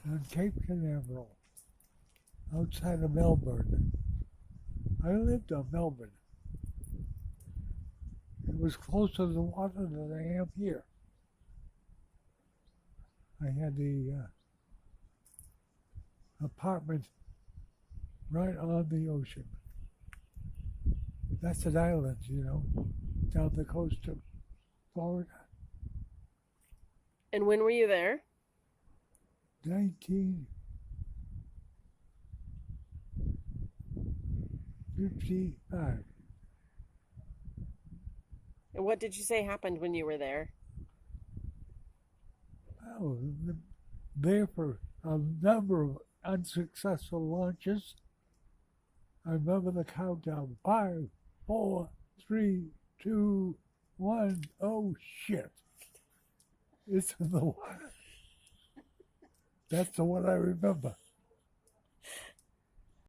on Cape Canaveral, outside of Melbourne. I lived on Melbourne. It was closer to the water than I am here. I had the apartment right on the ocean. That's an island, you know, down the coast of Florida. And when were you there? 1955. And what did you say happened when you were there? I was there for a number of unsuccessful launches. I remember the countdown: 5, 4, 3, 2, 1. Oh shit! It's in the water. That's the one I remember.